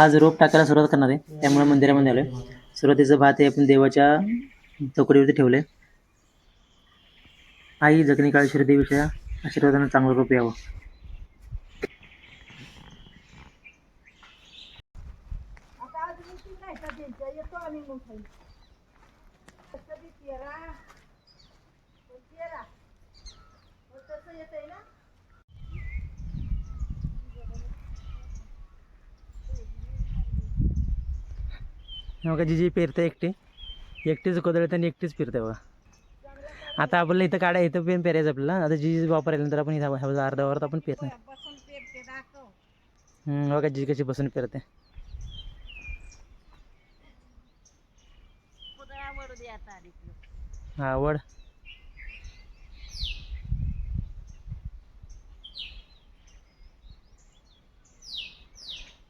आज रोप टाकायला सुरुवात करणार आहे, त्यामुळे मंदिरामध्ये आलोय. सुरुवातीचं भात हे आपण देवाच्या चौकटीवरती ठेवले. आई जगणी काळ श्री देवीच्या आशीर्वादानं चांगलं रोप यावं. बघा जी पेरते एकटीच कोदळत आणि एकटीच पेरते बघा. आता आपल्याला इथं काढा, इथं पेन पेरायचं आपल्याला. आता जी वापरायला तर आपण इथं अर्धा वावरात आपण पेरणार. बघा जी कशी बसून पेरते. हा वड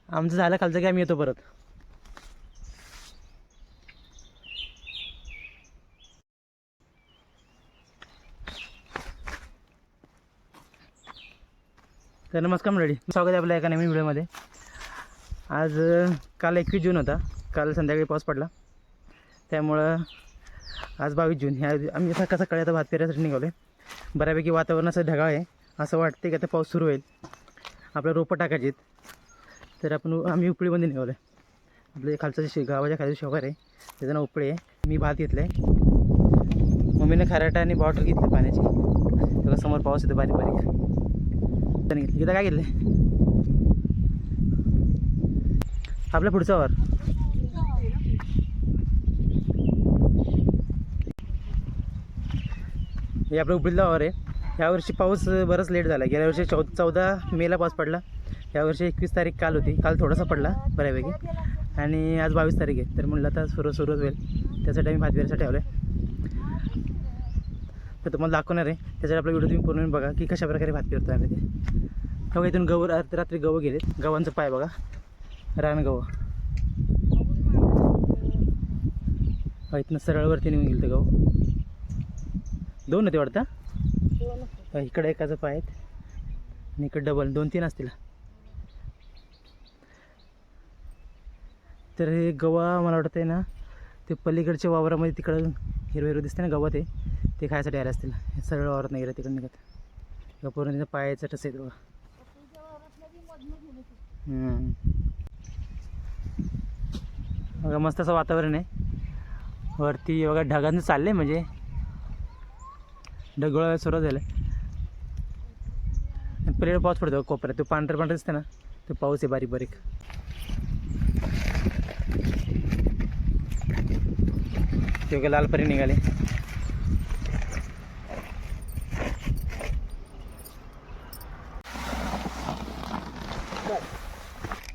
आमचं झालं खालचं की आम्ही येतो परत. तर नमस्कार मंडळी, स्वागत आहे आपल्या एका नवीन व्हिडिओमध्ये. आज काल 21 जून होता. काल संध्याकाळी पाऊस पडला, त्यामुळं आज 22 जून ह्या आम्ही सकाळी आता भात पेरायसाठी निघालो आहे. बऱ्यापैकी वातावरण असं ढगाळ आहे. असं वाटतं की आता पाऊस सुरू होईल, आपल्या रोपं टाकायची आहेत. तर आम्ही उपळीमध्ये निघालो आहे. आपल्या खालचं गावाच्या खाली शहर आहे, त्याचं नाव उपळे आहे. मी भात घेतलं आहे, मम्मीने खराटा आणि बॉटल घेतली पाण्याची. त्याला समोर पाऊस येतो बारीक बारीक. घेतलं इथं काय घेतलं आपल्या पुढचा वर. हे आपलं उपळीला वावर आहे. यावर्षी पाऊस बराच लेट झाला. गेल्या वर्षी 14 मेला पाऊस पडला. यावर्षी 21 तारीख काल होती. काल थोडासा पडला बऱ्यापैकी, आणि आज 22 तारीख आहे. तर म्हणलं आता सुरुवात होईल, त्यासाठी आम्ही भात पेरायसाठी ठेवलं आहे. तर तुम्हाला दाखवणार आहे, त्याच्यात आपला व्हिडिओ तुम्ही पूर्ण बघा की कशा प्रकारे भात पेरतो आम्ही ते. बघा इथून गहू रात्री गहू गेलेत. गव्हांचं पाय बघा, रानगहू. इथनं सरळवरती निघून गेलं तर गहू. 2 होते वाटतं. इकडे एकाचं पाय आहेत आणि इकडे डबल 2-3 असतील. तर हे गव्हा मला वाटतं आहे ना, ते पलीकडच्या वावरामध्ये तिकडं हिरवं हिरवं दिसते ना गव्हात, ते खायसाठी आले असतील. हे सरळ वावरात नाही गेलं, तिकडे निघत पूर्ण तिथं पायाचं टस आहेत बघा. बघा मस्त असं वातावरण आहे. वरती बघा ढगांचं चाललंय, म्हणजे ढगळ सुरुवात झालं. पलीकडे पाऊस पडतो कोपऱ्यात, तो पांढरं दिसतं ना, तो पाऊस आहे बारीक बारीक. ते बघा लालपरी निघाले.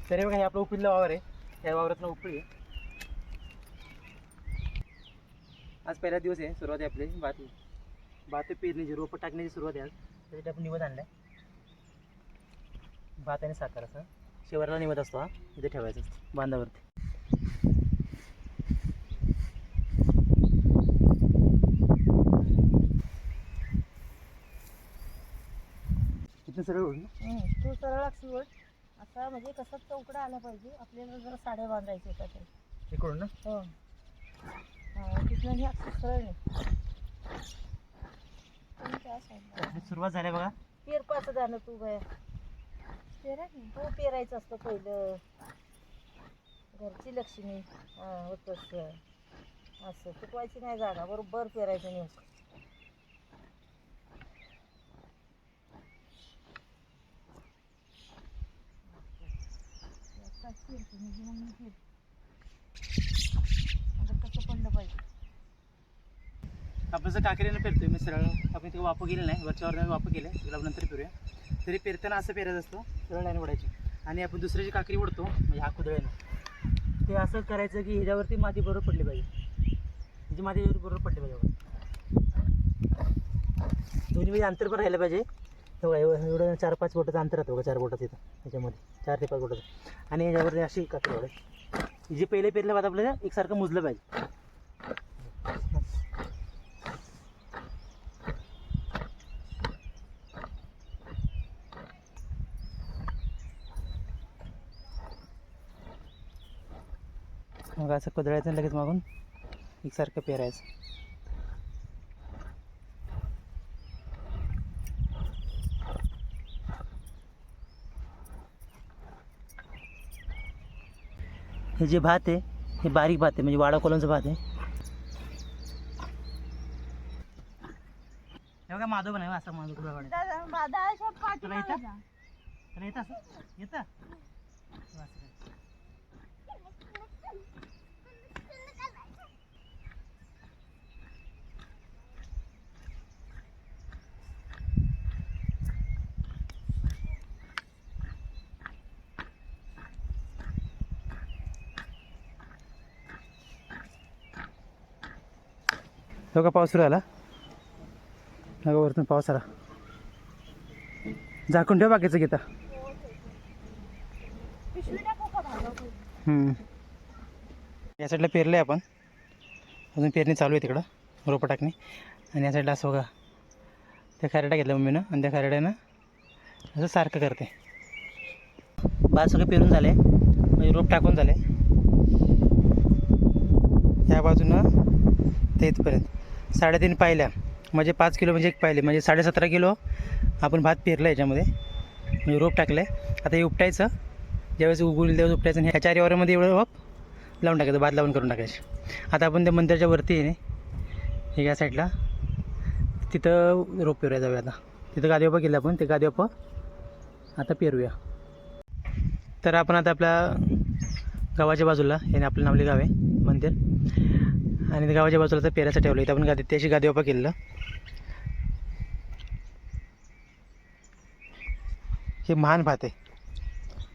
तरी बघा हे आपलं उपळीला वावर आहे. त्या वावरातलं उपळी आहे. आज पहिला दिवस आहे, सुरुवात आहे आपली भात पेरण्याची, रोपं टाकण्याची सुरुवात आहे आज. त्यासाठी आपण निवद आणलाय, भात आणि साखर असं शिवाराला निवद असतो. हा इथे ठेवायचं असतं बांधावरती. इथं सरळ होईल ना, तू सरळ अक्षीवर असा, म्हणजे कसा चौकडा आला पाहिजे. आपल्याला जरा साड्या बांधायच्या होत्या इकडून ना. हो, तिथनं हे अक्षी सरळ नाही. सुरुवात झाली बघा. पेरपाचं जाणं तू बाया पेरा, तू पेरायचं असतं पहिलं. घरची लक्ष्मी होतच असं चुकवायची नाही जागा, बरोबर पेरायचं नेमकं. कसं पडलं पाहिजे. आपण जर काकरीनं पेरतोय मी सरळ, आपण तिथे वापं गेलं नाही, वरच्यावर वापं केलं आहे, तिला नंतर पेरूया. तरी पेरताना असं पेरायचं असतं, सरळ लाईन ओढायची. आणि आपण दुसऱ्याची काकरी ओढतो, म्हणजे हा कुदळ्यानं, ते असं करायचं की ह्याच्यावरती माती बरोबर पडली पाहिजे. ह्याची माती बरोबर पडली पाहिजे. दोन्ही म्हणजे अंतर पण राहिलं पाहिजे. तेव्हा एवढं 4-5 बोटाचं अंतर राहतं बघा, 4 बोटाचं इथं त्याच्यामध्ये 4 ते 5 बोटाचं. आणि ह्याच्यावरती अशी काकरी ओढायची. जे पहिले पेरलं भात आपल्याला एकसारखं मुजलं पाहिजे. मग असं कुदळायचं आणि लगेच मागून एकसारखं पेरायचं. हे जे भात आहे हे बारीक भात आहे, म्हणजे वाडा कोलमचं भात आहे. हे बघा माधव पण आहे असा माधव कुठं वाढायचा. तुला येतं? तुला येतं असं येतं? तू असं कर. हो का पाऊस सुरू आला. हो वरतून पाऊस आला. झाकून ठेव बाकीचं घेता. या साईडला पेरलं आहे आपण, अजून पेरणी चालू आहे तिकडं रोपं टाकणे. आणि या साईडला असं बघा त्या खारेटा घेतल्या मम्मीनं, आणि त्या खारेट्यानं असं सारखं करते. भात सगळं पेरून झाले, म्हणजे रोप टाकून झाले. या बाजूनं ते इथपर्यंत 3.5 पायल्या, म्हणजे 5 किलो म्हणजे एक पायले, म्हणजे 17.5 किलो आपण भात पेरलं याच्यामध्ये, म्हणजे रोप टाकलं आहे. आता हे उपटायचं, ज्यावेळेस उगवलं त्यावेळेस उपटायचं आणि ह्या 4 वारामध्ये एवढं रोप लावून टाकायचं, भात लावून करून टाकायचं. आता आपण त्या मंदिराच्या वरती आहे हे या साईडला, तिथं रोप पेरूया जाऊया. आता तिथं गादीवापा केलं आपण, ते गादीवापा आता पेरूया. तर आपण आता आपल्या गावाच्या बाजूला, हे आपलं नावले गाव आहे मंदिर, आणि गावाच्या बाजूला तर पेराचं ठेवलं. इथं आपण त्याची गादीवापा केलेलं. हे महान भात आहे,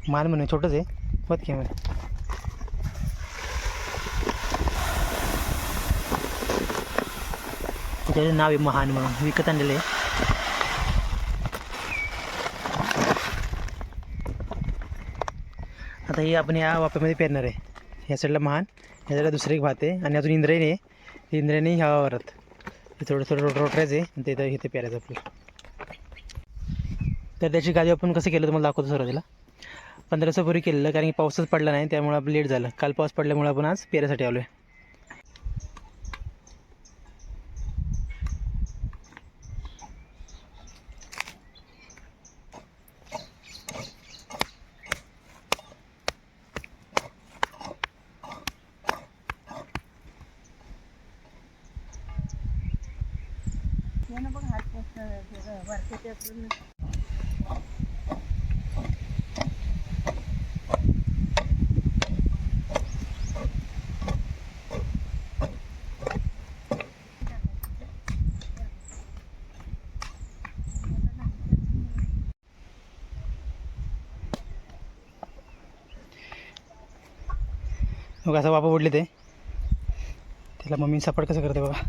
महान म्हणून छोटंच आहे बघ की म्हणे. त्याचं नाव आहे महान म्हणून, विकत आणलेलं आहे. आता हे आपण या वाफ्यामध्ये पेरणार आहे. ह्या साईडला महान, ह्या साईडला दुसरं एक भात आहे, आणि अजून इंद्रायणी आहे. इंद्रायणी ह्या वावरात हे थोडं थोडं रोटरायचं आहे, आणि ते इथे पेरायचं आपलं. तर त्याची गादी आपण कसं केलं तुम्हाला दाखवतो सुरुवातीला. 15 दिवसापूर्वी केलेलं, कारण की पाऊसच पडला नाही, त्यामुळे आपलं लेट झालं. काल पाऊस पडल्यामुळे आपण आज पेरासाठी आलो आहे. मग असं वापा उडले ते, त्याला मम्मी सपाट कसं करते बघा.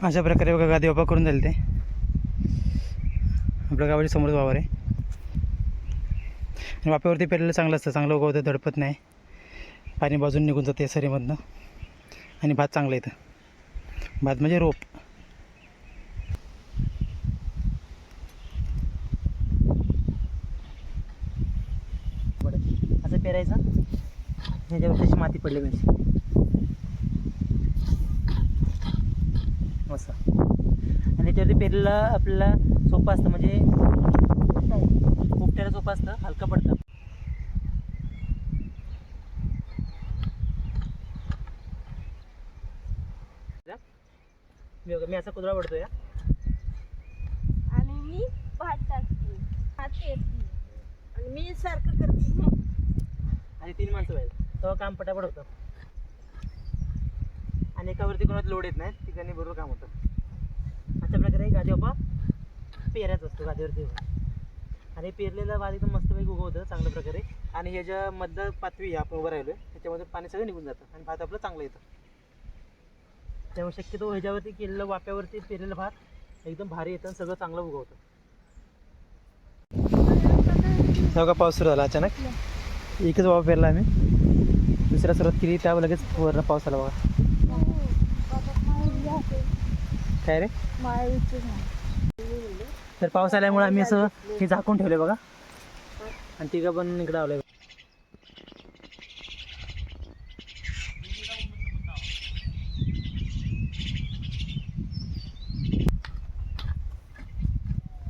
अशा प्रकारे बघा गादी वापा करून झाले. ते आपल्या गावाच्या समोरच वावर आहे, आणि वाप्यावरती पेरलेलं चांगलं असतं, चांगलं उगवतं, धडपत नाही, पाणी बाजून निघून जाते सरीमधनं, आणि भात चांगलं येतं. भात म्हणजे रोप. असं पेरायचं, ह्याच्यावर त्याची माती पडली पाहिजे मस्त. आणि त्याच्यावरती पेरलेलं आपल्याला सोपं असतं, म्हणजे उपट्याला सोपं असतं, हलकं पडतं. मी असा कुदळा पडतो या, आणि मी भात टाकते, भात पेरते, आणि मी सारखं करते. आणि 3 माणसं पाहिजे, तेव्हा काम पटापट होतं, आणि एकावरती कोणाला लोड येत नाही, ठिकाणी बरोबर काम होतं. अशा प्रकारे गादीवापा पेरायचं असतो गादीवरती. आणि पेरलेलं भात एकदम मस्तपैकी उगवतं चांगल्या प्रकारे, आणि हे ज्या मध्य पातळी आपण उभं राहिलो आहे त्याच्यामध्ये पाणी सगळं निघून जातं, आणि भात आपलं चांगलं येतं. त्यामुळे शक्यतो ह्याच्यावरती केलेलं, वाप्यावरती पेरलेलं भात एकदम भारी येतं, सगळं चांगलं उगवतं. तेव्हा पाऊस सुरू झाला अचानक, एकच वापा पेरला आम्ही, दुसऱ्या सुरुवात केली, त्या लगेच वरनं पाऊस आला बघा. काय रे? माळीची तर पाऊस आल्यामुळे आम्ही असं हे झाकून ठेवलं बघा आणि तिघं पण इकडं आलोय.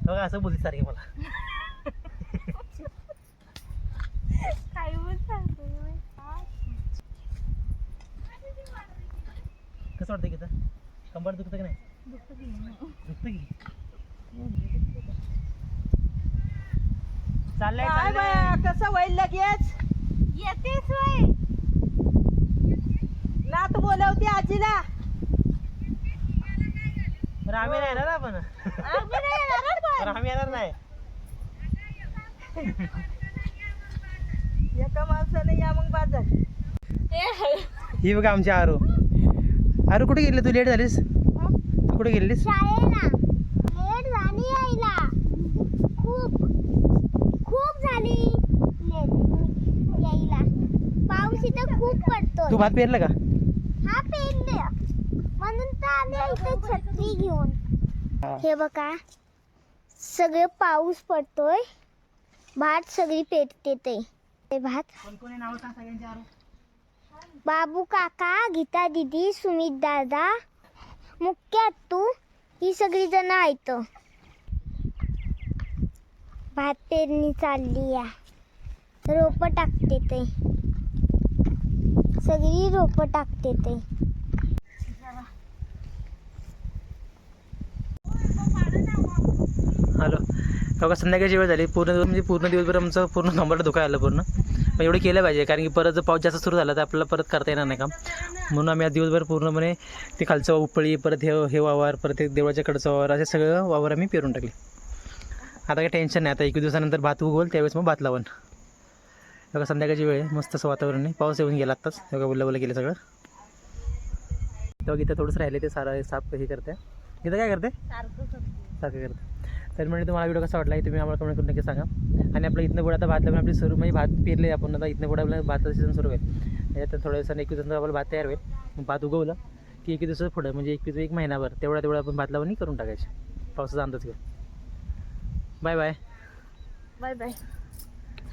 बघा असं बोलते सारखे मला. काय सांगतो कसं वाटतं की तर कंबर दुखतं की नाही? दुखतं की चाललंय काय बाया, कसं होईल लगेच येतेच वय नात बोलवते आजीला. बरं आम्ही नाही येणार आपण. आम्ही नाही येणार पण. बरं आम्ही येणार नाही. एका माणसाने या मग बाजार. ही बघा आमची आरू. आरू कुठे गेली तू? लेट झालीस. तू कुठे गेलीस? शाळेला लेट झाली यायला. खूप झाली लेट यायला. पाऊस इथं खूप पडतोय. तू भात पेरलं का? हा पेरले म्हणून तर आले इथे छत्री घेऊन. हे बघा सगळे पाऊस पडतोय. भात सगळी पेरते ते भात. कोण कोणी नाव सांग सगळ्यांची आरू. बाबू काका, गीता दीदी, सुमित दादा, मुख्य आत्तू ही सगळी जण आहेत. भात पेरणी चालली आहे. रोप टाकते ते सगळी रोप टाकते ते. हॅलो बघा संध्याकाळची वेळ झाली. पूर्ण दिवसभर आमचं पूर्ण कंबरला धुका आलं पूर्ण. पण एवढं केलं पाहिजे कारण की परत जर पाऊस जास्त सुरू झाला तर आपल्याला परत करता येणार नाही काम. म्हणून आम्ही आज दिवसभर पूर्णपणे ते खालचं उपळी परत हे वावर परत ते देवळाच्या कडचं वावर असे सगळं वावर आम्ही पेरून टाकले. आता काही टेन्शन नाही. आता 1 दिवसानंतर भात उगवल त्यावेळेस मग भात लावण. बघा संध्याकाळची वेळ आहे. मस्त असं वातावरण आहे. पाऊस येऊन गेला आत्ताच. बघा बुल्ला केलं सगळं. तेव्हा गीता थोडंसं राहिले ते सारं साफ हे करते. गीता काय करते? सारखं करते. तर म्हणजे तुम्हाला व्हिडिओ कसा वाटला हे तुम्ही आम्हाला कमेंट करून नक्की सांगा. आणि आपलं इथनं पुढे आता भात लावून आपली सुरू म्हणजे भात पेरले आपण. आता इथनं पुढे आपलं भाताचं सीझन सुरू होईल. त्याच्यात थोड्या दिवसांनी 21 दिवसानंतर आपलं भात तयार होईल. मग भात उगवलं की 21 दिवसाचं पुढं म्हणजे 21 महिनाभर तेवढा आपण भात लावणी करून टाकायचे. पावसाचा अंदाज घेऊन. Bye bye. Bye bye.